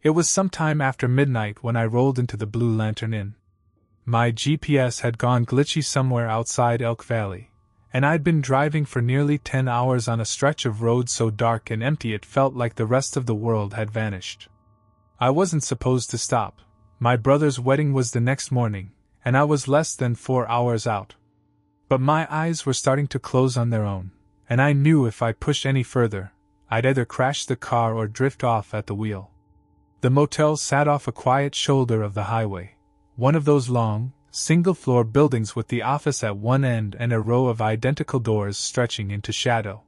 It was some time after midnight when I rolled into the Blue Lantern Inn. My GPS had gone glitchy somewhere outside Elk Valley, and I'd been driving for nearly 10 hours on a stretch of road so dark and empty it felt like the rest of the world had vanished. I wasn't supposed to stop. My brother's wedding was the next morning, and I was less than 4 hours out. But my eyes were starting to close on their own, and I knew if I pushed any further, I'd either crash the car or drift off at the wheel. The motel sat off a quiet shoulder of the highway, one of those long, single-floor buildings with the office at one end and a row of identical doors stretching into shadow.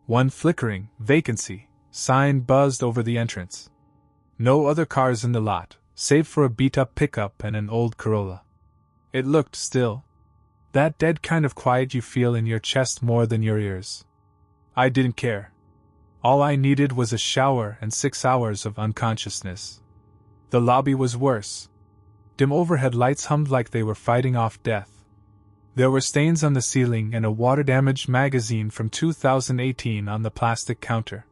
One flickering, vacancy, sign buzzed over the entrance. No other cars in the lot, save for a beat-up pickup and an old Corolla. It looked still. That dead kind of quiet you feel in your chest more than your ears. I didn't care. All I needed was a shower and 6 hours of unconsciousness. The lobby was worse. Dim overhead lights hummed like they were fighting off death. There were stains on the ceiling and a water-damaged magazine from 2018 on the plastic counter.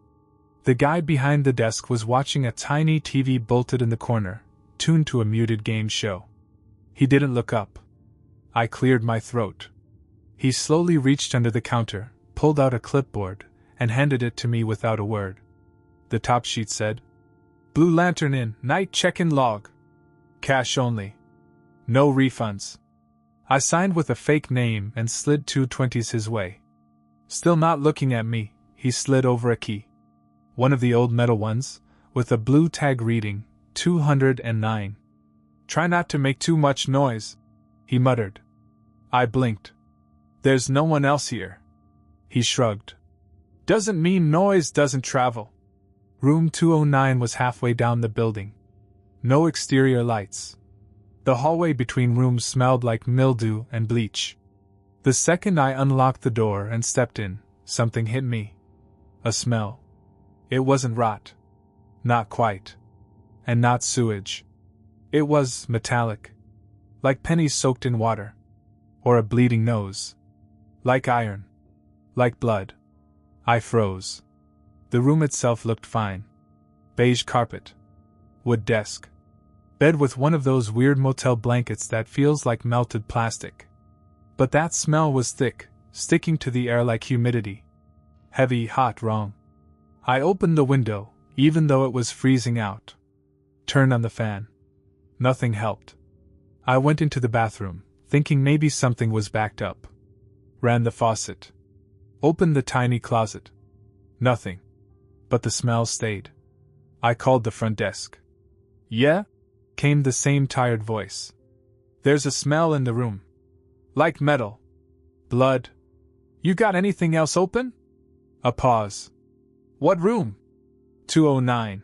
The guy behind the desk was watching a tiny TV bolted in the corner, tuned to a muted game show. He didn't look up. I cleared my throat. He slowly reached under the counter, pulled out a clipboard, and handed it to me without a word. The top sheet said, "Blue Lantern Inn, night check-in log. Cash only. No refunds." I signed with a fake name and slid 2 20s his way. Still not looking at me, he slid over a key. One of the old metal ones, with a blue tag reading, 209. "Try not to make too much noise," he muttered. I blinked. "There's no one else here." He shrugged. "Doesn't mean noise doesn't travel." Room 209 was halfway down the building. No exterior lights. The hallway between rooms smelled like mildew and bleach. The second I unlocked the door and stepped in, something hit me. A smell. It wasn't rot. Not quite. And not sewage. It was metallic. Like pennies soaked in water. Or a bleeding nose. Like iron. Like blood. I froze. The room itself looked fine. Beige carpet. Wood desk. Bed with one of those weird motel blankets that feels like melted plastic. But that smell was thick, sticking to the air like humidity. Heavy, hot, wrong. I opened the window, even though it was freezing out. Turned on the fan. Nothing helped. I went into the bathroom, thinking maybe something was backed up. Ran the faucet. Opened the tiny closet. Nothing. But the smell stayed. I called the front desk. "Yeah?" came the same tired voice. "There's a smell in the room. Like metal. Blood. You got anything else open?" A pause. "What room?" 209.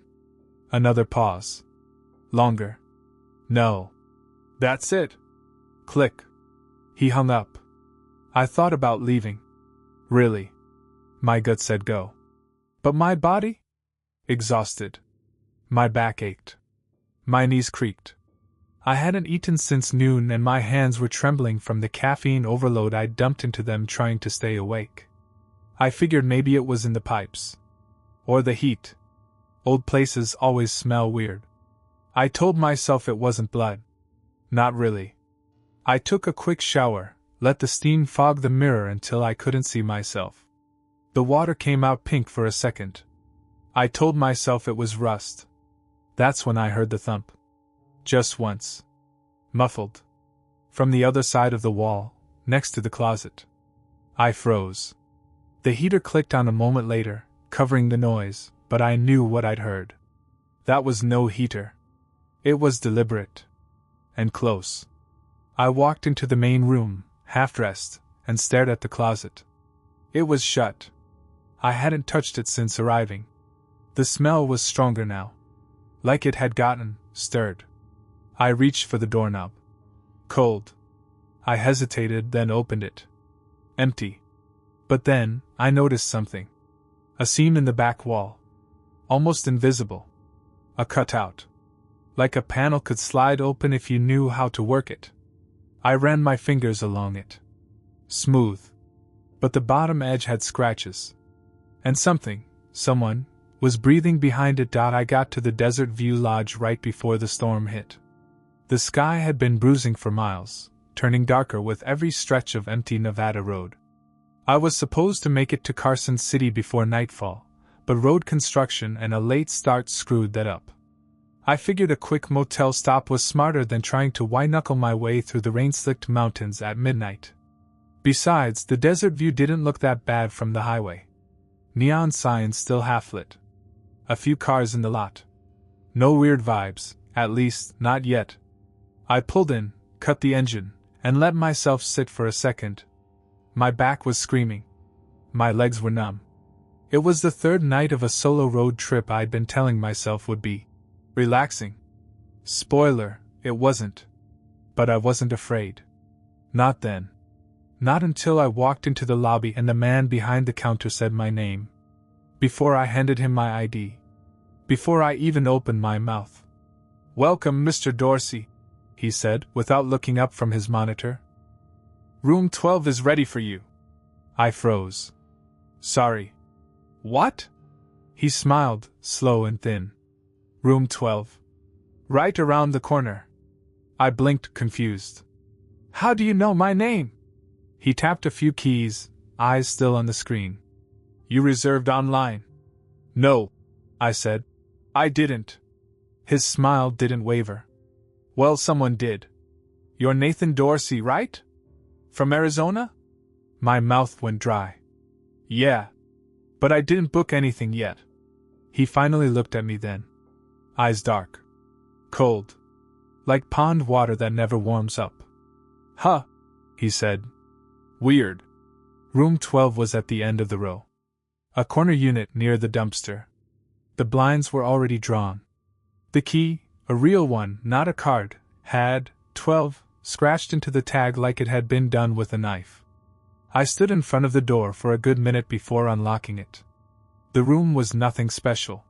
Another pause. Longer. "No. That's it." Click. He hung up. I thought about leaving. Really. My gut said go. But my body? Exhausted. My back ached. My knees creaked. I hadn't eaten since noon and my hands were trembling from the caffeine overload I dumped into them trying to stay awake. I figured maybe it was in the pipes. Or the heat. Old places always smell weird. I told myself it wasn't blood. Not really. I took a quick shower, let the steam fog the mirror until I couldn't see myself. The water came out pink for a second. I told myself it was rust. That's when I heard the thump. Just once. Muffled. From the other side of the wall, next to the closet. I froze. The heater clicked on a moment later, covering the noise, but I knew what I'd heard. That was no heater. It was deliberate. And close. I walked into the main room, half-dressed, and stared at the closet. It was shut. I hadn't touched it since arriving. The smell was stronger now. Like it had gotten stirred. I reached for the doorknob. Cold. I hesitated, then opened it. Empty. But then, I noticed something. A seam in the back wall. Almost invisible. A cutout. Like a panel could slide open if you knew how to work it. I ran my fingers along it. Smooth. But the bottom edge had scratches. And someone, Was breathing behind it. I got to the Desert View Lodge right before the storm hit. The sky had been bruising for miles, turning darker with every stretch of empty Nevada road. I was supposed to make it to Carson City before nightfall, but road construction and a late start screwed that up. I figured a quick motel stop was smarter than trying to white-knuckle my way through the rain-slicked mountains at midnight. Besides, the Desert View didn't look that bad from the highway. Neon signs still half-lit. A few cars in the lot. No weird vibes, at least, not yet. I pulled in, cut the engine, and let myself sit for a second. My back was screaming. My legs were numb. It was the third night of a solo road trip I'd been telling myself would be relaxing. Spoiler, it wasn't. But I wasn't afraid. Not then. Not until I walked into the lobby and the man behind the counter said my name. Before I handed him my ID. Before I even opened my mouth. "Welcome, Mr. Dorsey," he said, without looking up from his monitor. "Room 12 is ready for you." I froze. "Sorry." "What?" He smiled, slow and thin. "Room 12. Right around the corner." I blinked, confused. "How do you know my name?" He tapped a few keys, eyes still on the screen. "You reserved online?" "No," I said. "I didn't." His smile didn't waver. "Well, someone did. You're Nathan Dorsey, right? From Arizona?" My mouth went dry. "Yeah. But I didn't book anything yet." He finally looked at me then. Eyes dark. Cold. Like pond water that never warms up. "Huh," he said. "Weird." Room 12 was at the end of the row. A corner unit near the dumpster. The blinds were already drawn. The key, a real one, not a card, had 12 scratched into the tag like it had been done with a knife. I stood in front of the door for a good minute before unlocking it. The room was nothing special.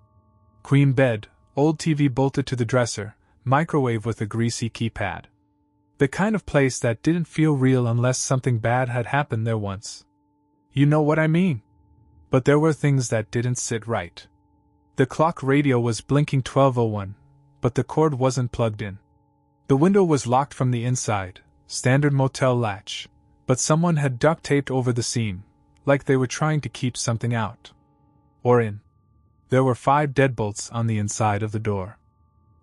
Queen bed, old TV bolted to the dresser, microwave with a greasy keypad. The kind of place that didn't feel real unless something bad had happened there once. You know what I mean? But there were things that didn't sit right. The clock radio was blinking 12:01, but the cord wasn't plugged in. The window was locked from the inside, standard motel latch, but someone had duct taped over the seam, like they were trying to keep something out. Or in. There were 5 deadbolts on the inside of the door.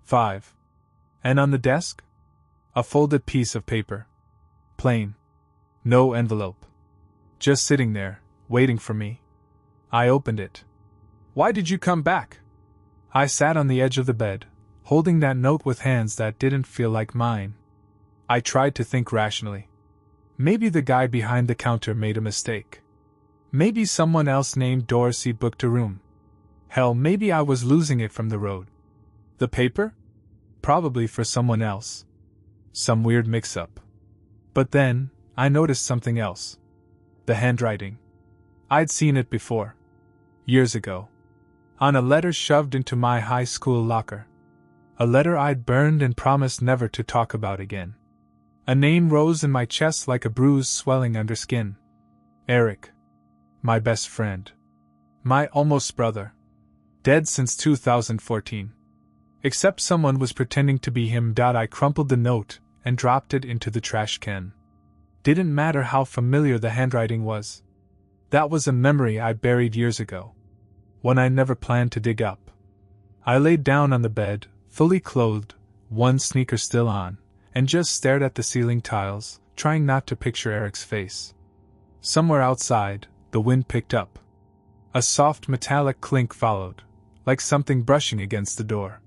5. And on the desk? A folded piece of paper. Plain. No envelope. Just sitting there, waiting for me. I opened it. "Why did you come back?" I sat on the edge of the bed, holding that note with hands that didn't feel like mine. I tried to think rationally. Maybe the guy behind the counter made a mistake. Maybe someone else named Dorsey booked a room. Hell, maybe I was losing it from the road. The paper? Probably for someone else. Some weird mix-up. But then, I noticed something else. The handwriting. I'd seen it before. Years ago. On a letter shoved into my high school locker. A letter I'd burned and promised never to talk about again. A name rose in my chest like a bruise swelling under skin. Eric. My best friend. My almost brother. Dead since 2014. Except someone was pretending to be him. I crumpled the note and dropped it into the trash can. Didn't matter how familiar the handwriting was. That was a memory I buried years ago. One I never planned to dig up. I laid down on the bed, fully clothed, one sneaker still on, and just stared at the ceiling tiles, trying not to picture Eric's face. Somewhere outside, the wind picked up. A soft metallic clink followed, like something brushing against the door.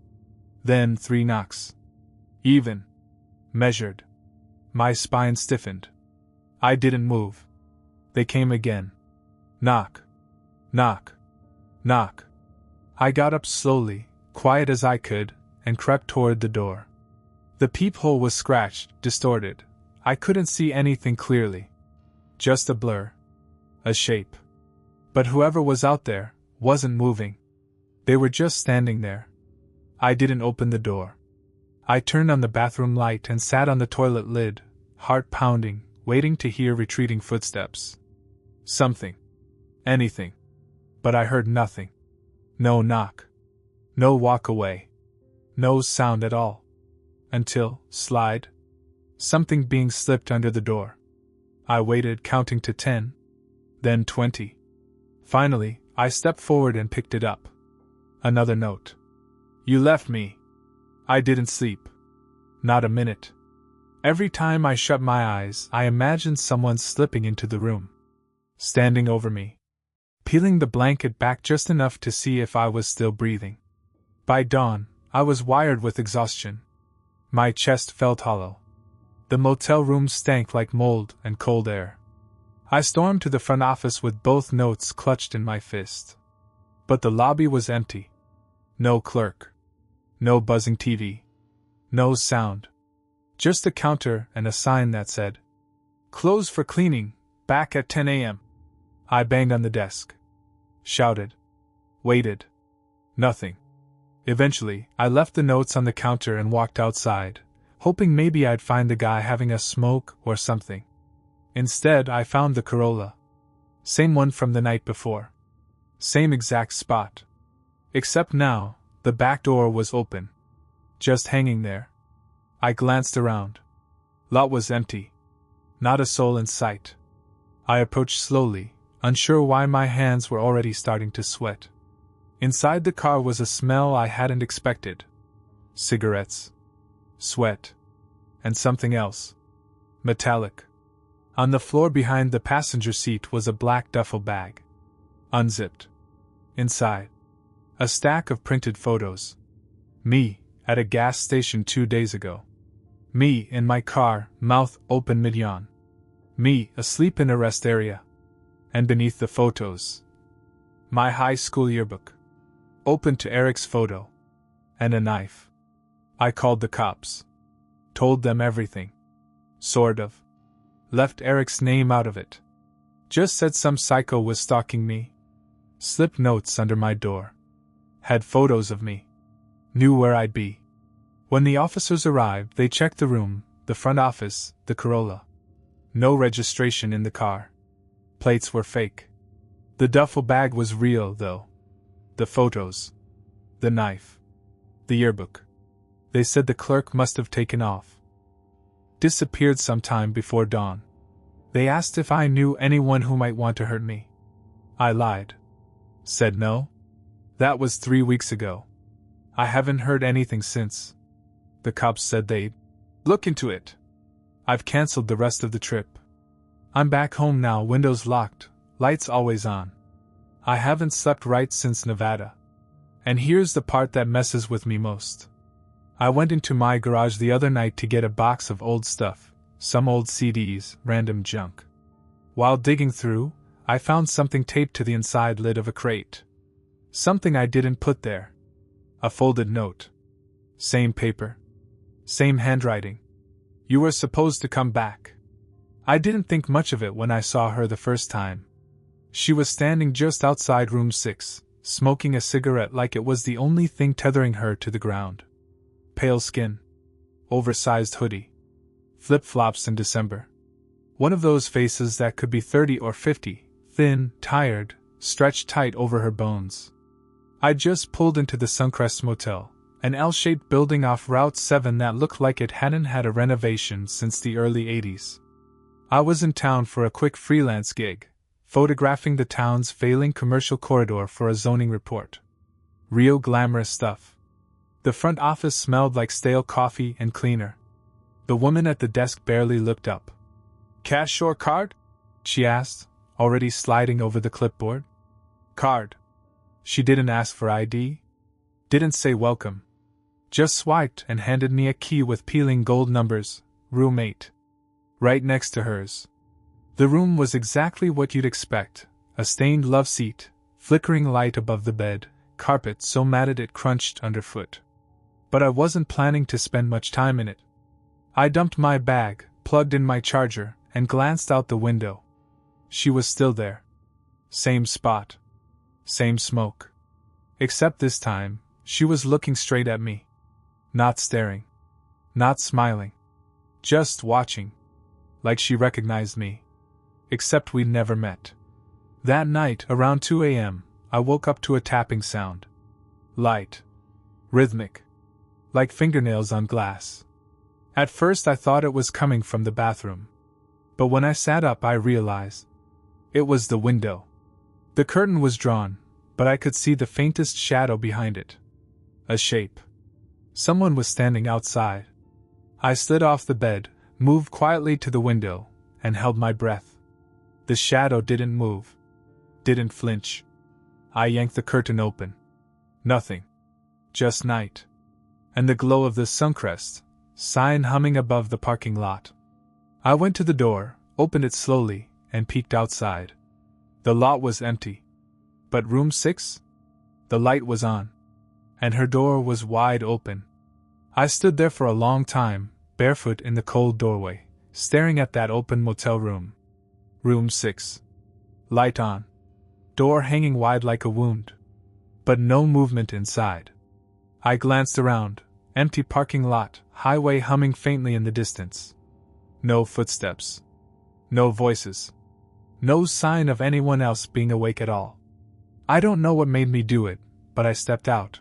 Then 3 knocks. Even. Measured. My spine stiffened. I didn't move. They came again. Knock. Knock. Knock. I got up slowly, quiet as I could, and crept toward the door. The peephole was scratched, distorted. I couldn't see anything clearly. Just a blur. A shape. But whoever was out there wasn't moving. They were just standing there. I didn't open the door. I turned on the bathroom light and sat on the toilet lid, heart pounding, waiting to hear retreating footsteps. Something. Anything. But I heard nothing. No knock. No walk away. No sound at all. Until, slide. Something being slipped under the door. I waited, counting to 10. Then 20. Finally, I stepped forward and picked it up. Another note. You left me. I didn't sleep. Not a minute. Every time I shut my eyes, I imagined someone slipping into the room. Standing over me. Peeling the blanket back just enough to see if I was still breathing. By dawn, I was wired with exhaustion. My chest felt hollow. The motel room stank like mold and cold air. I stormed to the front office with both notes clutched in my fist. But the lobby was empty. No clerk. No buzzing TV. No sound. Just a counter and a sign that said, "Closed for cleaning, back at 10 a.m. I banged on the desk. Shouted. Waited. Nothing. Eventually, I left the notes on the counter and walked outside, hoping maybe I'd find the guy having a smoke or something. Instead, I found the Corolla. Same one from the night before. Same exact spot. Except now, the back door was open. Just hanging there. I glanced around. Lot was empty. Not a soul in sight. I approached slowly, unsure why my hands were already starting to sweat. Inside the car was a smell I hadn't expected. Cigarettes. Sweat. And something else. Metallic. On the floor behind the passenger seat was a black duffel bag. Unzipped. Inside. A stack of printed photos. Me, at a gas station 2 days ago. Me in my car, mouth open mid-yawn. Me asleep in a rest area. And beneath the photos, my high school yearbook. Open to Eric's photo. And a knife. I called the cops. Told them everything. Sort of. Left Eric's name out of it. Just said some psycho was stalking me. Slipped notes under my door. Had photos of me. Knew where I'd be. When the officers arrived, they checked the room, the front office, the Corolla. No registration in the car. Plates were fake. The duffel bag was real, though. The photos. The knife. The yearbook. They said the clerk must have taken off. Disappeared sometime before dawn. They asked if I knew anyone who might want to hurt me. I lied. Said no. That was 3 weeks ago. I haven't heard anything since. The cops said they'd look into it. I've cancelled the rest of the trip. I'm back home now, windows locked, lights always on. I haven't slept right since Nevada. And here's the part that messes with me most. I went into my garage the other night to get a box of old stuff, some old CDs, random junk. While digging through, I found something taped to the inside lid of a crate. Something I didn't put there. A folded note. Same paper. Same handwriting. You were supposed to come back. I didn't think much of it when I saw her the first time. She was standing just outside room 6, smoking a cigarette like it was the only thing tethering her to the ground. Pale skin. Oversized hoodie. Flip-flops in December. One of those faces that could be 30 or 50, thin, tired, stretched tight over her bones. I just pulled into the Suncrest Motel, an L-shaped building off Route 7 that looked like it hadn't had a renovation since the early 80s. I was in town for a quick freelance gig, photographing the town's failing commercial corridor for a zoning report. Real glamorous stuff. The front office smelled like stale coffee and cleaner. The woman at the desk barely looked up. "Cash or card?" she asked, already sliding over the clipboard. "Card." She didn't ask for ID. Didn't say welcome. Just swiped and handed me a key with peeling gold numbers, room 8. Right next to hers. The room was exactly what you'd expect, a stained love seat, flickering light above the bed, carpet so matted it crunched underfoot. But I wasn't planning to spend much time in it. I dumped my bag, plugged in my charger, and glanced out the window. She was still there. Same spot. Same smoke. Except this time, she was looking straight at me. Not staring. Not smiling. Just watching. Like she recognized me. Except we'd never met. That night, around 2 a.m., I woke up to a tapping sound. Light. Rhythmic. Like fingernails on glass. At first I thought it was coming from the bathroom. But when I sat up I realized it was the window. The curtain was drawn, but I could see the faintest shadow behind it. A shape. Someone was standing outside. I slid off the bed, moved quietly to the window, and held my breath. The shadow didn't move. Didn't flinch. I yanked the curtain open. Nothing. Just night. And the glow of the suncrest, sign humming above the parking lot. I went to the door, opened it slowly, and peeked outside. The lot was empty. But room 6? The light was on. And her door was wide open. I stood there for a long time, barefoot in the cold doorway, staring at that open motel room. Room 6. Light on. Door hanging wide like a wound. But no movement inside. I glanced around. Empty parking lot, highway humming faintly in the distance. No footsteps. No voices. No sign of anyone else being awake at all. I don't know what made me do it, but I stepped out.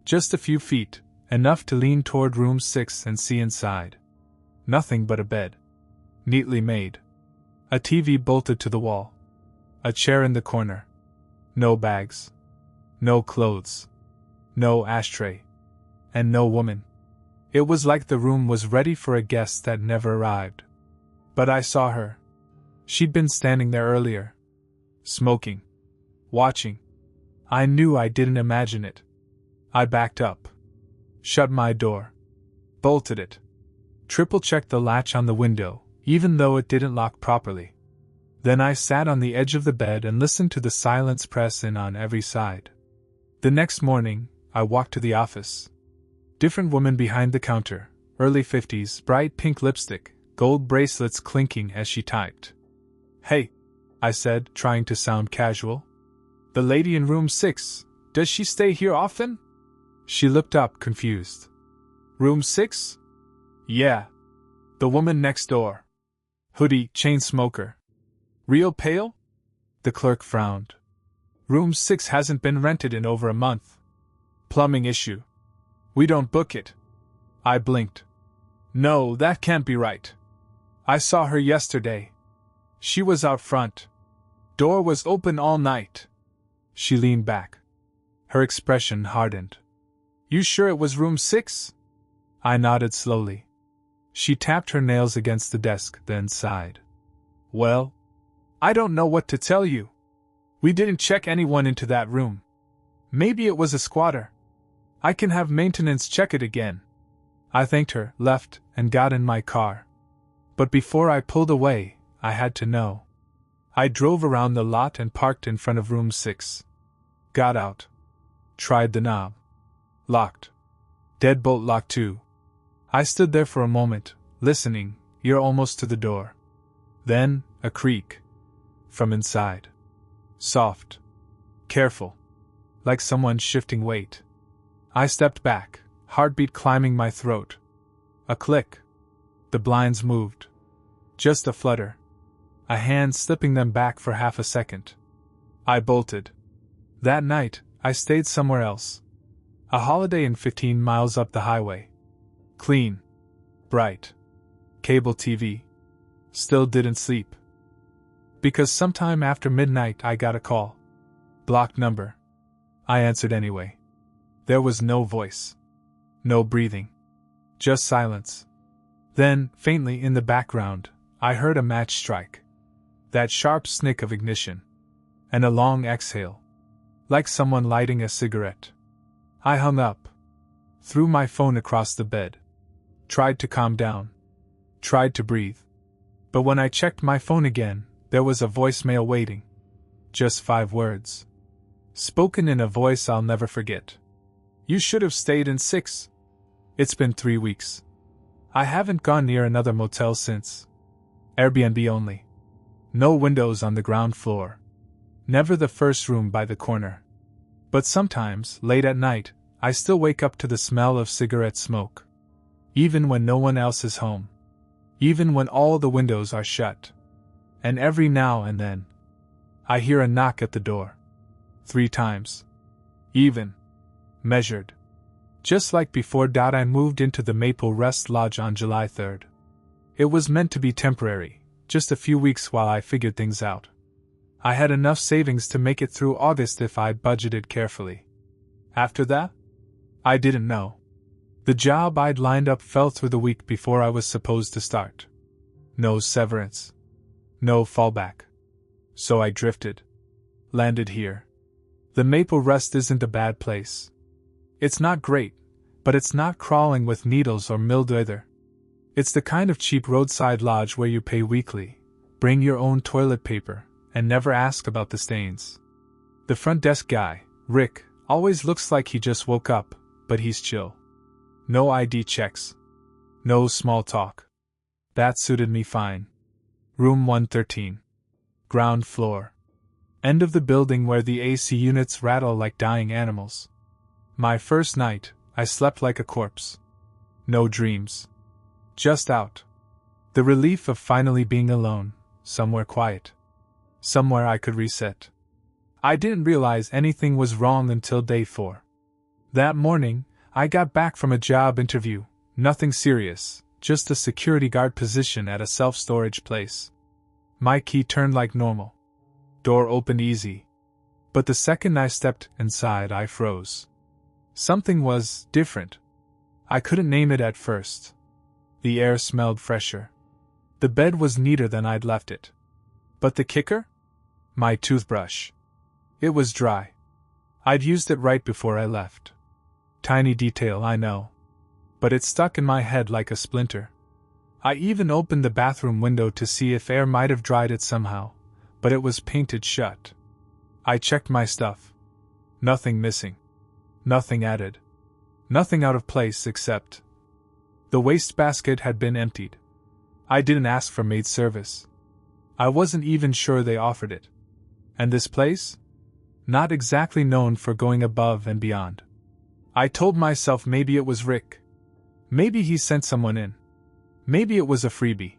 Just a few feet, enough to lean toward room 6 and see inside. Nothing but a bed. Neatly made. A TV bolted to the wall. A chair in the corner. No bags. No clothes. No ashtray. And no woman. It was like the room was ready for a guest that never arrived. But I saw her. She'd been standing there earlier. Smoking. Watching. I knew I didn't imagine it. I backed up. Shut my door. Bolted it. Triple-checked the latch on the window, even though it didn't lock properly. Then I sat on the edge of the bed and listened to the silence press in on every side. The next morning, I walked to the office. Different woman behind the counter, early 50s, bright pink lipstick, gold bracelets clinking as she typed. "Hey," I said, trying to sound casual. "The lady in room 6, does she stay here often?" She looked up, confused. "Room 6? Yeah. The woman next door. Hoodie, chain smoker. Real pale?" The clerk frowned. "Room 6 hasn't been rented in over a month. Plumbing issue. We don't book it." I blinked. "No, that can't be right. I saw her yesterday. She was out front. Door was open all night." She leaned back. Her expression hardened. "You sure it was room 6? I nodded slowly. She tapped her nails against the desk, then sighed. "Well, I don't know what to tell you. We didn't check anyone into that room. Maybe it was a squatter. I can have maintenance check it again." I thanked her, left, and got in my car. But before I pulled away, I had to know. I drove around the lot and parked in front of room 6. Got out. Tried the knob. Locked. Deadbolt locked too. I stood there for a moment, listening, ear almost to the door. Then, a creak. From inside. Soft. Careful. Like someone shifting weight. I stepped back, heartbeat climbing my throat. A click. The blinds moved. Just a flutter. A hand slipping them back for half a second. I bolted. That night, I stayed somewhere else. A Holiday Inn 15 miles up the highway. Clean. Bright. Cable TV. Still didn't sleep. Because sometime after midnight I got a call. Blocked number. I answered anyway. There was no voice. No breathing. Just silence. Then, faintly in the background, I heard a match strike. That sharp snick of ignition. And a long exhale. Like someone lighting a cigarette. I hung up. Threw my phone across the bed. Tried to calm down. Tried to breathe. But when I checked my phone again, there was a voicemail waiting. Just 5 words. Spoken in a voice I'll never forget. "You should have stayed in 6. It's been 3 weeks. I haven't gone near another motel since. Airbnb only. No windows on the ground floor. Never the first room by the corner. But sometimes, late at night, I still wake up to the smell of cigarette smoke. Even when no one else is home. Even when all the windows are shut. And every now and then, I hear a knock at the door. 3 times. Even. Measured. Just like before. I moved into the Maple Rest Lodge on July 3rd. It was meant to be temporary, just a few weeks while I figured things out. I had enough savings to make it through August if I budgeted carefully. After that? I didn't know. The job I'd lined up fell through the week before I was supposed to start. No severance. No fallback. So I drifted. Landed here. The Maple Rest isn't a bad place. It's not great, but it's not crawling with needles or mildew either. It's the kind of cheap roadside lodge where you pay weekly, bring your own toilet paper, and never ask about the stains. The front desk guy, Rick, always looks like he just woke up, but he's chill. No ID checks. No small talk. That suited me fine. Room 113. Ground floor. End of the building where the AC units rattle like dying animals. My first night, I slept like a corpse. No dreams. Just out. The relief of finally being alone, somewhere quiet. Somewhere I could reset. I didn't realize anything was wrong until day 4. That morning, I got back from a job interview, nothing serious, just a security guard position at a self-storage place. My key turned like normal. Door opened easy. But the second I stepped inside, I froze. Something was different. I couldn't name it at first. The air smelled fresher. The bed was neater than I'd left it. But the kicker? My toothbrush. It was dry. I'd used it right before I left. Tiny detail, I know. But it stuck in my head like a splinter. I even opened the bathroom window to see if air might have dried it somehow, but it was painted shut. I checked my stuff. Nothing missing. Nothing added. Nothing out of place except the wastebasket had been emptied. I didn't ask for maid service. I wasn't even sure they offered it. And this place? Not exactly known for going above and beyond. I told myself maybe it was Rick. Maybe he sent someone in. Maybe it was a freebie.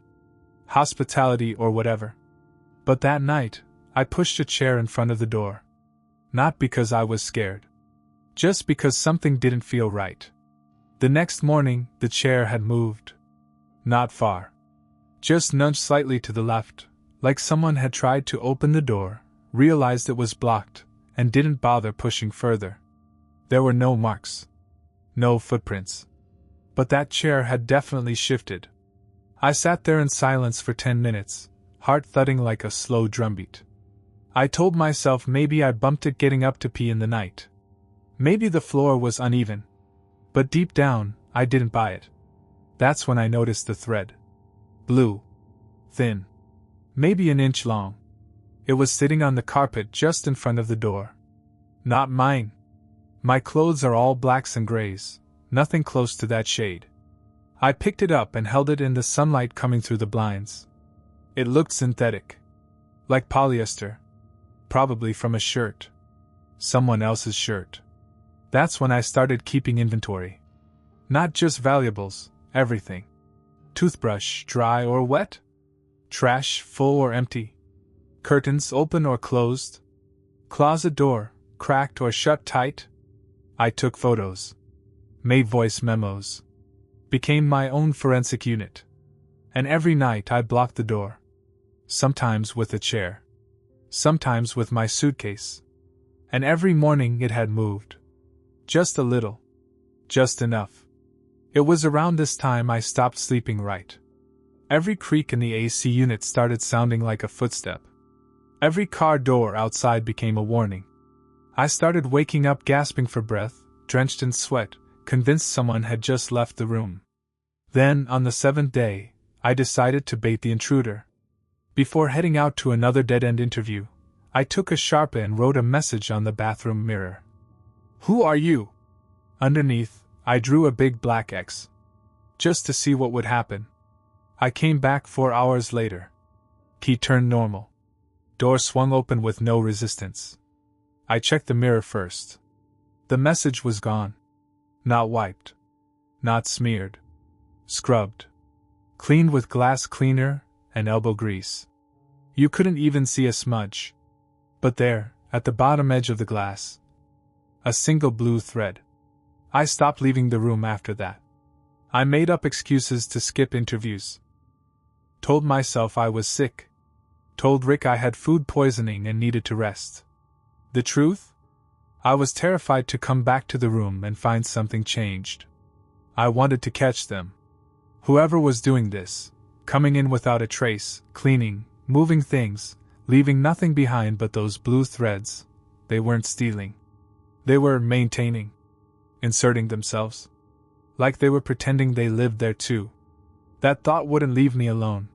Hospitality or whatever. But that night, I pushed a chair in front of the door. Not because I was scared. Just because something didn't feel right. The next morning, the chair had moved. Not far. Just nudged slightly to the left, like someone had tried to open the door, realized it was blocked, and didn't bother pushing further. There were no marks. No footprints. But that chair had definitely shifted. I sat there in silence for 10 minutes, heart thudding like a slow drumbeat. I told myself maybe I bumped it getting up to pee in the night. Maybe the floor was uneven. But deep down, I didn't buy it. That's when I noticed the thread. Blue. Thin. Maybe an inch long. It was sitting on the carpet just in front of the door. Not mine. My clothes are all blacks and grays, nothing close to that shade. I picked it up and held it in the sunlight coming through the blinds. It looked synthetic. Like polyester. Probably from a shirt. Someone else's shirt. That's when I started keeping inventory. Not just valuables, everything. Toothbrush, dry or wet? Trash, full or empty? Curtains, open or closed? Closet door, cracked or shut tight? I took photos. Made voice memos. Became my own forensic unit. And every night I blocked the door. Sometimes with a chair. Sometimes with my suitcase. And every morning it had moved. Just a little. Just enough. It was around this time I stopped sleeping right. Every creak in the AC unit started sounding like a footstep. Every car door outside became a warning. I started waking up gasping for breath, drenched in sweat, convinced someone had just left the room. Then, on the 7th day, I decided to bait the intruder. Before heading out to another dead-end interview, I took a Sharpie and wrote a message on the bathroom mirror. "Who are you?" Underneath, I drew a big black X. Just to see what would happen. I came back 4 hours later. Key turned normal. Door swung open with no resistance. I checked the mirror first. The message was gone. Not wiped. Not smeared. Scrubbed. Cleaned with glass cleaner and elbow grease. You couldn't even see a smudge. But there, at the bottom edge of the glass. A single blue thread. I stopped leaving the room after that. I made up excuses to skip interviews. Told myself I was sick. Told Rick I had food poisoning and needed to rest. The truth? I was terrified to come back to the room and find something changed. I wanted to catch them. Whoever was doing this, coming in without a trace, cleaning, moving things, leaving nothing behind but those blue threads, they weren't stealing. They were maintaining. Inserting themselves. Like they were pretending they lived there too. That thought wouldn't leave me alone.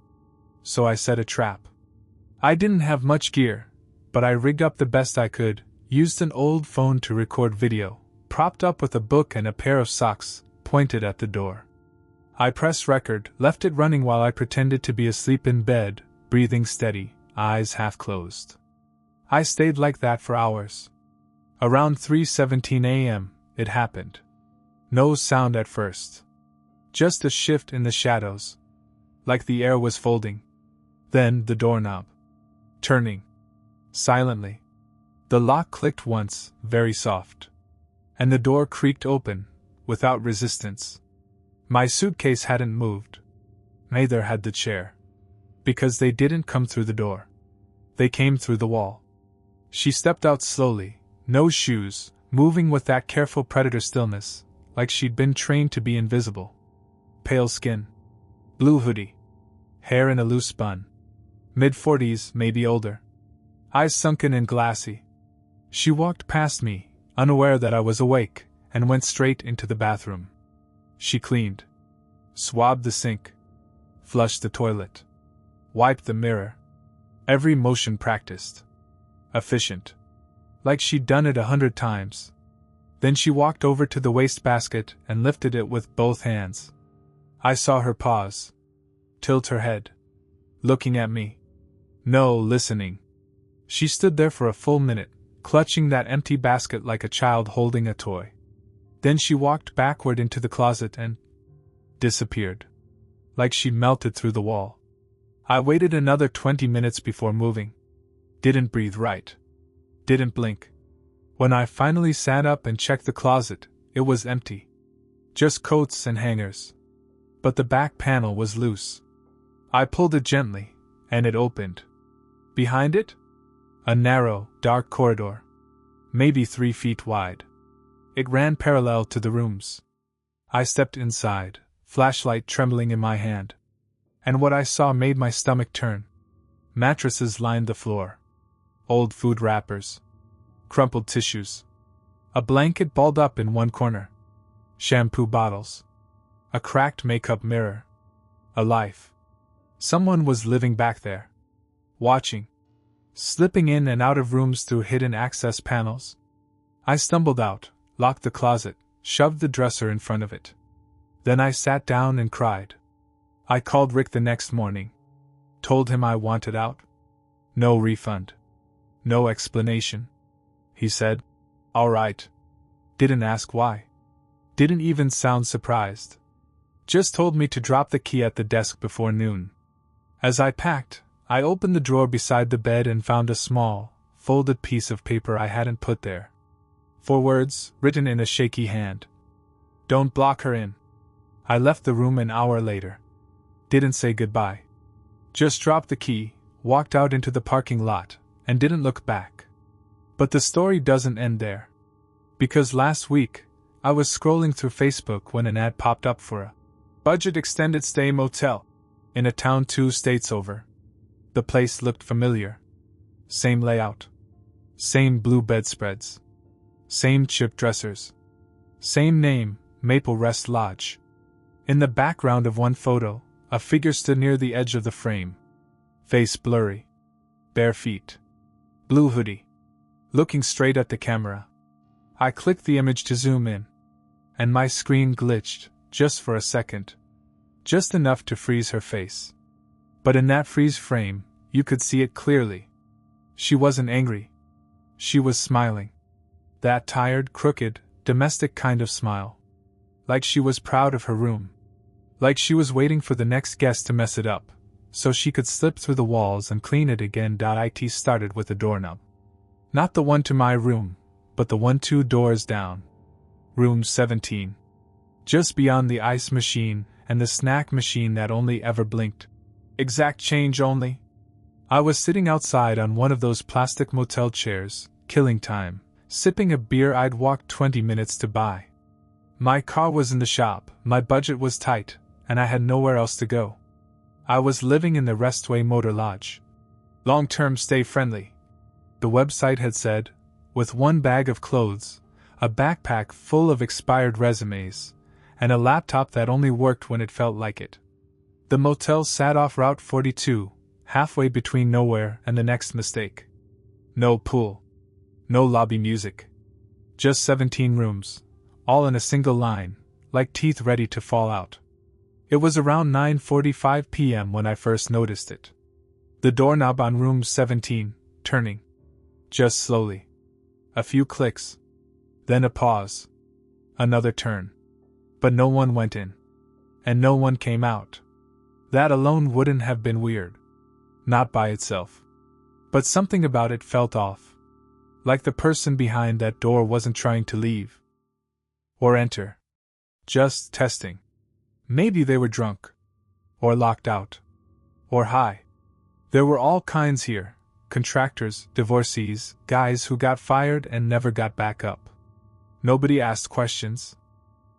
So I set a trap. I didn't have much gear, but I rigged up the best I could, used an old phone to record video, propped up with a book and a pair of socks, pointed at the door. I pressed record, left it running while I pretended to be asleep in bed, breathing steady, eyes half closed. I stayed like that for hours. Around 3:17 a.m., it happened. No sound at first. Just a shift in the shadows. Like the air was folding. Then the doorknob. Turning. Silently. The lock clicked once, very soft. And the door creaked open, without resistance. My suitcase hadn't moved. Neither had the chair. Because they didn't come through the door. They came through the wall. She stepped out slowly, no shoes, moving with that careful predator stillness, like she'd been trained to be invisible. Pale skin. Blue hoodie. Hair in a loose bun. Mid-40s, maybe older. Eyes sunken and glassy. She walked past me, unaware that I was awake, and went straight into the bathroom. She cleaned. Swabbed the sink. Flushed the toilet. Wiped the mirror. Every motion practiced. Efficient. Like she'd done it 100 times. Then she walked over to the wastebasket and lifted it with both hands. I saw her pause. Tilt her head. Looking at me. No, listening. She stood there for a full minute, clutching that empty basket like a child holding a toy. Then she walked backward into the closet and disappeared. Like she melted through the wall. I waited another 20 minutes before moving. Didn't breathe right. Didn't blink. When I finally sat up and checked the closet, it was empty. Just coats and hangers. But the back panel was loose. I pulled it gently, and it opened. Behind it? A narrow, dark corridor. Maybe 3 feet wide. It ran parallel to the rooms. I stepped inside, flashlight trembling in my hand. And what I saw made my stomach turn. Mattresses lined the floor. Old food wrappers. Crumpled tissues. A blanket balled up in one corner. Shampoo bottles. A cracked makeup mirror. A life. Someone was living back there. Watching. Slipping in and out of rooms through hidden access panels. I stumbled out, locked the closet, shoved the dresser in front of it. Then I sat down and cried. I called Rick the next morning. Told him I wanted out. No refund. No explanation. He said, "All right." Didn't ask why. Didn't even sound surprised. Just told me to drop the key at the desk before noon. As I packed, I opened the drawer beside the bed and found a small, folded piece of paper I hadn't put there. 4 words, written in a shaky hand. "Don't block her in." I left the room an hour later. Didn't say goodbye. Just dropped the key, walked out into the parking lot, and didn't look back. But the story doesn't end there. Because last week, I was scrolling through Facebook when an ad popped up for a budget extended stay motel in a town 2 states over. The place looked familiar. Same layout. Same blue bedspreads. Same chip dressers. Same name, Maple Rest Lodge. In the background of one photo, a figure stood near the edge of the frame. Face blurry. Bare feet. Blue hoodie. Looking straight at the camera. I clicked the image to zoom in. And my screen glitched, just for a second. Just enough to freeze her face. But in that freeze frame, you could see it clearly. She wasn't angry. She was smiling. That tired, crooked, domestic kind of smile. Like she was proud of her room. Like she was waiting for the next guest to mess it up, so she could slip through the walls and clean it again. It started with the doorknob. Not the one to my room, but the one 2 doors down. Room 17. Just beyond the ice machine and the snack machine that only ever blinked. Exact change only. I was sitting outside on one of those plastic motel chairs, killing time, sipping a beer I'd walked 20 minutes to buy. My car was in the shop, my budget was tight, and I had nowhere else to go. I was living in the Restway Motor Lodge. Long-term stay friendly, the website had said, with 1 bag of clothes, a backpack full of expired resumes, and a laptop that only worked when it felt like it. The motel sat off Route 42, halfway between nowhere and the next mistake. No pool. No lobby music. Just 17 rooms, all in a single line, like teeth ready to fall out. It was around 9:45 p.m. when I first noticed it. The doorknob on room 17, turning. Just slowly. A few clicks. Then a pause. Another turn. But no one went in. And no one came out. That alone wouldn't have been weird. Not by itself. But something about it felt off. Like the person behind that door wasn't trying to leave. Or enter. Just testing. Maybe they were drunk. Or locked out. Or high. There were all kinds here. Contractors, divorcees, guys who got fired and never got back up. Nobody asked questions.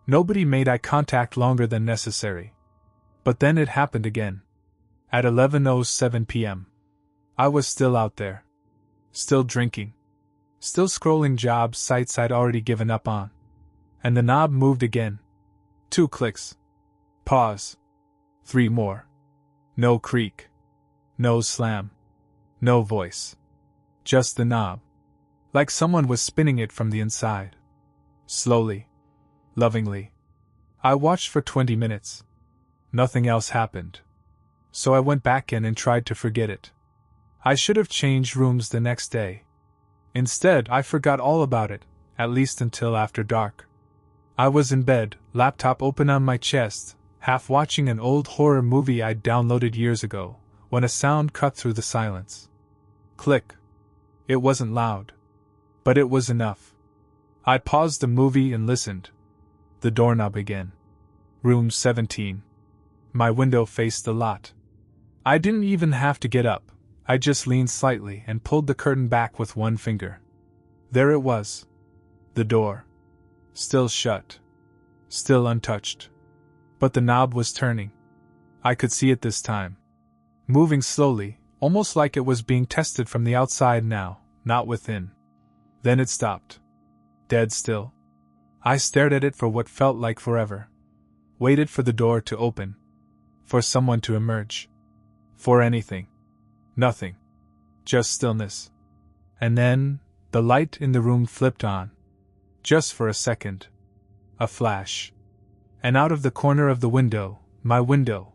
Nobody made eye contact longer than necessary. But then it happened again. At 11:07 p.m. I was still out there. Still drinking. Still scrolling job sites I'd already given up on. And the knob moved again. 2 clicks. Pause. 3 more. No creak. No slam. No voice. Just the knob. Like someone was spinning it from the inside. Slowly. Lovingly. I watched for 20 minutes. Nothing else happened. So I went back in and tried to forget it. I should have changed rooms the next day. Instead, I forgot all about it, at least until after dark. I was in bed, laptop open on my chest, half watching an old horror movie I'd downloaded years ago, when a sound cut through the silence. Click. It wasn't loud. But it was enough. I paused the movie and listened. The doorknob again. Room 17. My window faced the lot. I didn't even have to get up. I just leaned slightly and pulled the curtain back with one finger. There it was. The door. Still shut. Still untouched. But the knob was turning. I could see it this time. Moving slowly, almost like it was being tested from the outside now, not within. Then it stopped. Dead still. I stared at it for what felt like forever. Waited for the door to open. For someone to emerge. For anything. Nothing. Just stillness. And then, the light in the room flipped on. Just for a second. A flash. And out of the corner of the window, my window,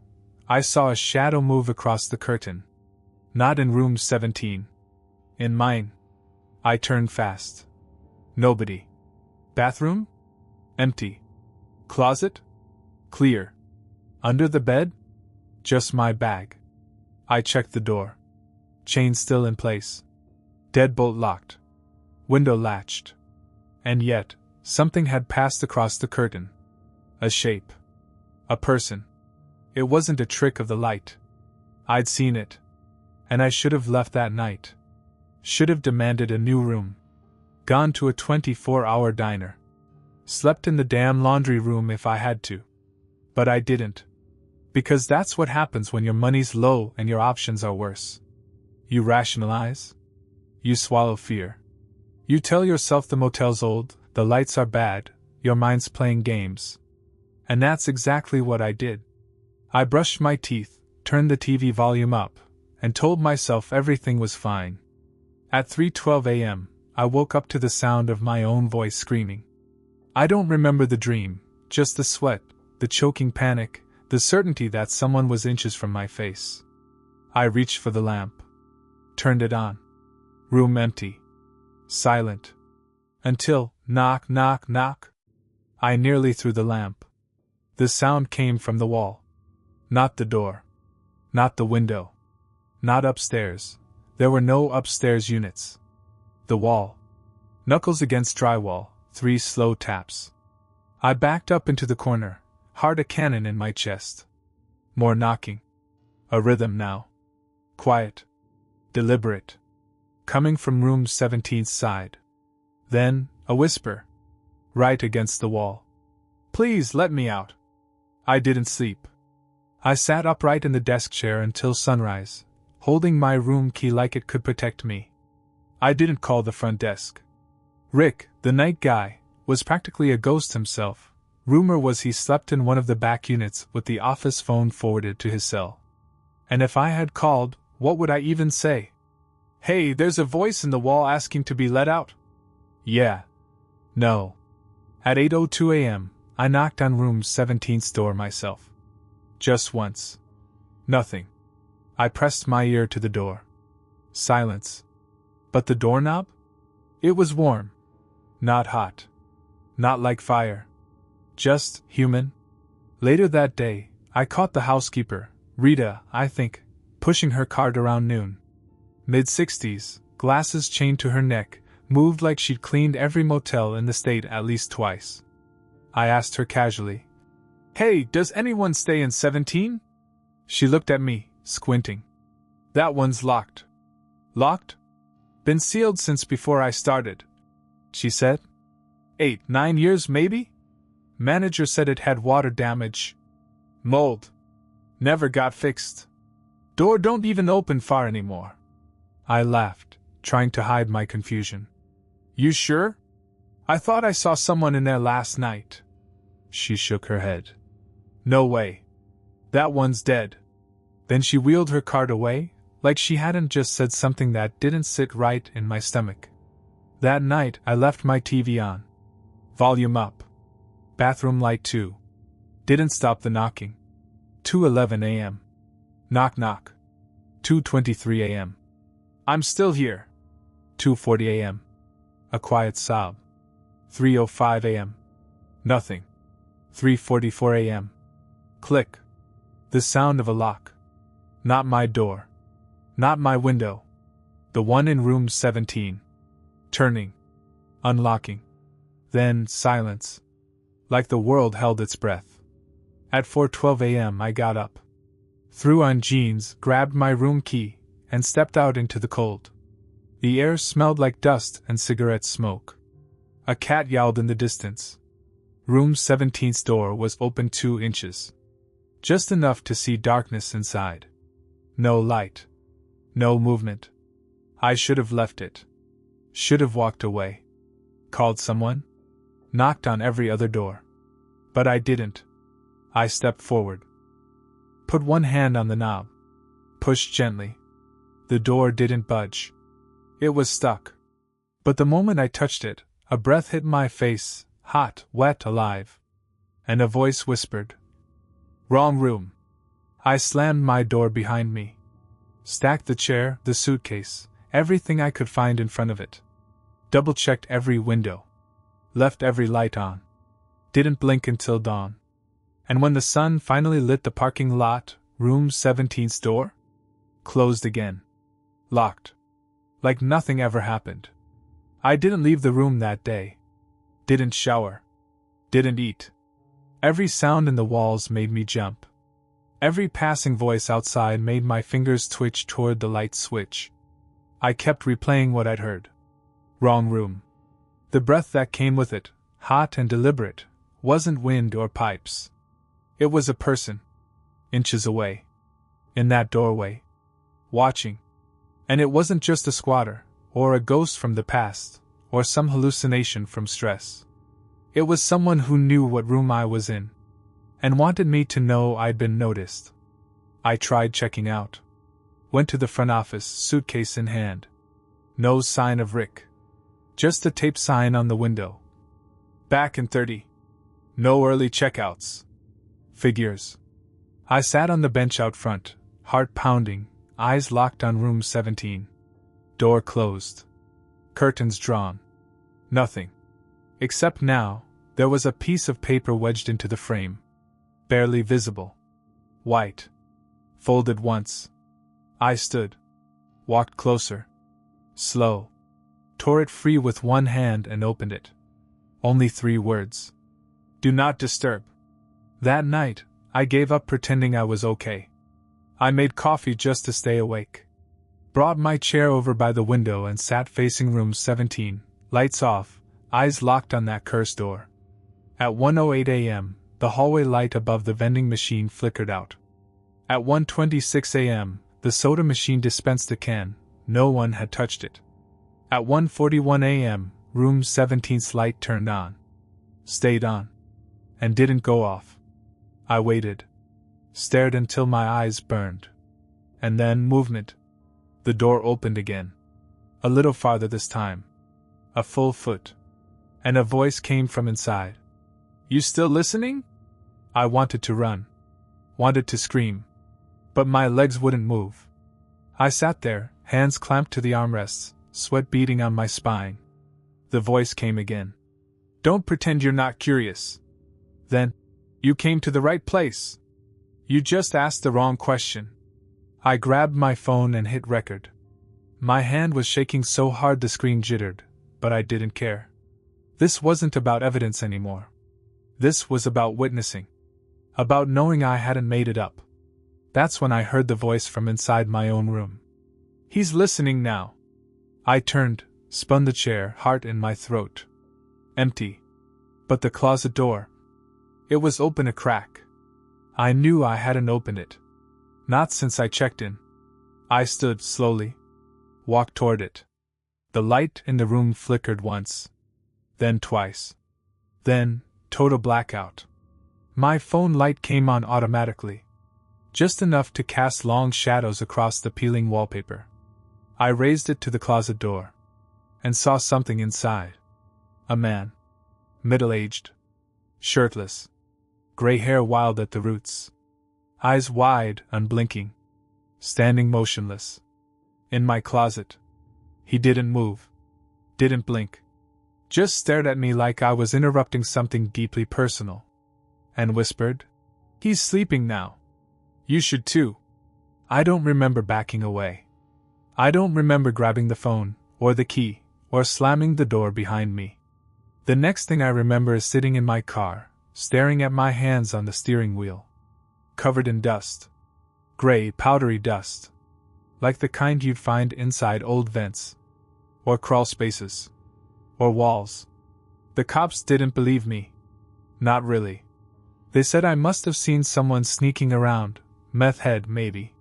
I saw a shadow move across the curtain. Not in room 17. In mine. I turned fast. Nobody. Bathroom? Empty. Closet? Clear. Under the bed? Just my bag. I checked the door. Chain still in place. Deadbolt locked. Window latched. And yet, something had passed across the curtain. A shape. A person. It wasn't a trick of the light. I'd seen it. And I should have left that night. Should have demanded a new room. Gone to a 24-hour diner. Slept in the damn laundry room if I had to. But I didn't. Because that's what happens when your money's low and your options are worse. You rationalize. You swallow fear. You tell yourself the motel's old, the lights are bad, your mind's playing games. And that's exactly what I did. I brushed my teeth, turned the TV volume up, and told myself everything was fine. At 3:12 a.m., I woke up to the sound of my own voice screaming. I don't remember the dream, just the sweat, the choking panic, the certainty that someone was inches from my face. I reached for the lamp. Turned it on. Room empty. Silent. Until, knock, knock, knock. I nearly threw the lamp. The sound came from the wall. Not the door. Not the window. Not upstairs. There were no upstairs units. The wall. Knuckles against drywall, 3 slow taps. I backed up into the corner, heart a cannon in my chest. More knocking. A rhythm now. Quiet. Deliberate. Coming from room 17's side. Then, a whisper. Right against the wall. Please let me out. I didn't sleep. I sat upright in the desk chair until sunrise, holding my room key like it could protect me. I didn't call the front desk. Rick, the night guy, was practically a ghost himself. Rumor was he slept in one of the back units with the office phone forwarded to his cell. And if I had called, what would I even say? Hey, there's a voice in the wall asking to be let out. Yeah. No. At 8:02 a.m., I knocked on room 17's door myself. Just once. Nothing. I pressed my ear to the door. Silence. But the doorknob? It was warm. Not hot. Not like fire. Just human. Later that day, I caught the housekeeper, Rita, I think, pushing her cart around noon. Mid-60s, glasses chained to her neck, moved like she'd cleaned every motel in the state at least twice. I asked her casually, "Hey, does anyone stay in 17? She looked at me, squinting. "That one's locked." "Locked?" "Been sealed since before I started," she said. 8-9 years maybe? Manager said it had water damage. Mold. Never got fixed. Door don't even open far anymore. I laughed, trying to hide my confusion. "You sure? I thought I saw someone in there last night." She shook her head. "No way. That one's dead." Then she wheeled her cart away, like she hadn't just said something that didn't sit right in my stomach. That night I left my TV on. Volume up. Bathroom light too. Didn't stop the knocking. 2:11 a.m. Knock knock. 2:23 a.m. "I'm still here." 2:40 a.m. A quiet sob. 3:05 a.m. Nothing. 3:44 a.m. Click. The sound of a lock. Not my door. Not my window. The one in room 17. Turning. Unlocking. Then silence. Like the world held its breath. At 4:12 a.m. I got up. Threw on jeans, grabbed my room key, and stepped out into the cold. The air smelled like dust and cigarette smoke. A cat yowled in the distance. Room 17's door was open 2 inches. Just enough to see darkness inside. No light. No movement. I should have left it. Should have walked away. Called someone? Knocked on every other door. But I didn't. I stepped forward. Put one hand on the knob. Pushed gently. The door didn't budge. It was stuck. But the moment I touched it, a breath hit my face, hot, wet, alive. And a voice whispered, "Wrong room." I slammed my door behind me. Stacked the chair, the suitcase, everything I could find in front of it. Double-checked every window. Left every light on. Didn't blink until dawn. And when the sun finally lit the parking lot, room 17's door? Closed again. Locked. Like nothing ever happened. I didn't leave the room that day. Didn't shower. Didn't eat. Every sound in the walls made me jump. Every passing voice outside made my fingers twitch toward the light switch. I kept replaying what I'd heard. Wrong room. The breath that came with it, hot and deliberate, wasn't wind or pipes. It was a person. Inches away. In that doorway. Watching. And it wasn't just a squatter, or a ghost from the past, or some hallucination from stress. It was someone who knew what room I was in, and wanted me to know I'd been noticed. I tried checking out. Went to the front office, suitcase in hand. No sign of Rick. Just a tape sign on the window. Back in 30. No early checkouts. Figures. I sat on the bench out front, heart pounding, eyes locked on room 17. Door closed. Curtains drawn. Nothing. Except now, there was a piece of paper wedged into the frame. Barely visible. White. Folded once. I stood. Walked closer. Slow. tore it free with one hand and opened it. Only 3 words. Do not disturb. That night, I gave up pretending I was okay. I made coffee just to stay awake. Brought my chair over by the window and sat facing room 17, lights off, eyes locked on that cursed door. At 1:08 a.m., the hallway light above the vending machine flickered out. At 1:26 a.m., the soda machine dispensed a can. No one had touched it. At 1:41 a.m., room 17's light turned on. Stayed on. And didn't go off. I waited. Stared until my eyes burned. And then movement. The door opened again. A little farther this time. A full foot. And a voice came from inside. You still listening? I wanted to run. Wanted to scream. But my legs wouldn't move. I sat there, hands clamped to the armrests, sweat beading on my spine. The voice came again. Don't pretend you're not curious. Then, you came to the right place. You just asked the wrong question. I grabbed my phone and hit record. My hand was shaking so hard the screen jittered, but I didn't care. This wasn't about evidence anymore. This was about witnessing. About knowing I hadn't made it up. That's when I heard the voice from inside my own room. He's listening now. I turned, spun the chair, heart in my throat. Empty. But the closet door. It was open a crack. I knew I hadn't opened it. Not since I checked in. I stood slowly. Walked toward it. The light in the room flickered once. Then twice. Then, total blackout. My phone light came on automatically. Just enough to cast long shadows across the peeling wallpaper. I raised it to the closet door. And saw something inside. A man. Middle-aged. Shirtless. Gray hair wild at the roots. Eyes wide, unblinking. Standing motionless. In my closet. He didn't move. Didn't blink. Just stared at me like I was interrupting something deeply personal. And whispered, He's sleeping now. You should too. I don't remember backing away. I don't remember grabbing the phone, or the key, or slamming the door behind me. The next thing I remember is sitting in my car, staring at my hands on the steering wheel. Covered in dust. Gray, powdery dust. Like the kind you'd find inside old vents. Or crawl spaces. Or walls. The cops didn't believe me. Not really. They said I must have seen someone sneaking around, meth head maybe.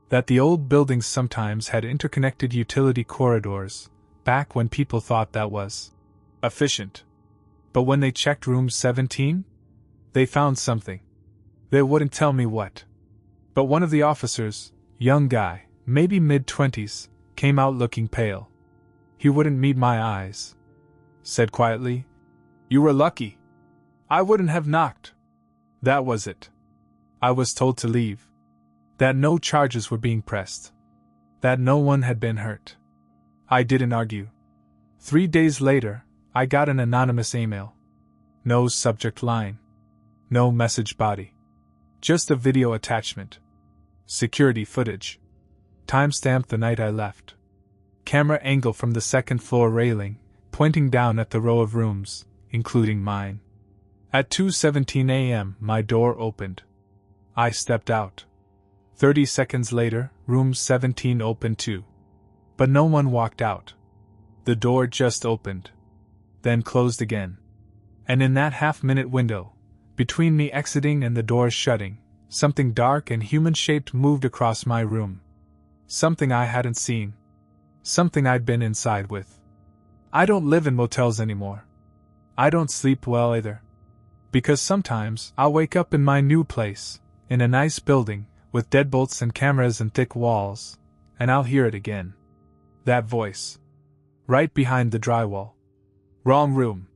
That the old buildings sometimes had interconnected utility corridors, back when people thought that was efficient. But when they checked room 17, they found something. They wouldn't tell me what. But one of the officers, young guy, maybe mid-20s, came out looking pale. He wouldn't meet my eyes. Said quietly, You were lucky. I wouldn't have knocked. That was it. I was told to leave. That no charges were being pressed. That no one had been hurt. I didn't argue. 3 days later, I got an anonymous email. No subject line. No message body. Just a video attachment. Security footage. Timestamped the night I left. Camera angle from the 2nd floor railing, pointing down at the row of rooms, including mine. At 2:17 a.m., my door opened. I stepped out. 30 seconds later, room 17 opened too. But no one walked out. The door just opened. Then closed again. And in that half-minute window, between me exiting and the door shutting, something dark and human-shaped moved across my room. Something I hadn't seen. Something I'd been inside with. I don't live in motels anymore. I don't sleep well either. Because sometimes I'll wake up in my new place, in a nice building, with deadbolts and cameras and thick walls, and I'll hear it again. That voice. Right behind the drywall. Wrong room.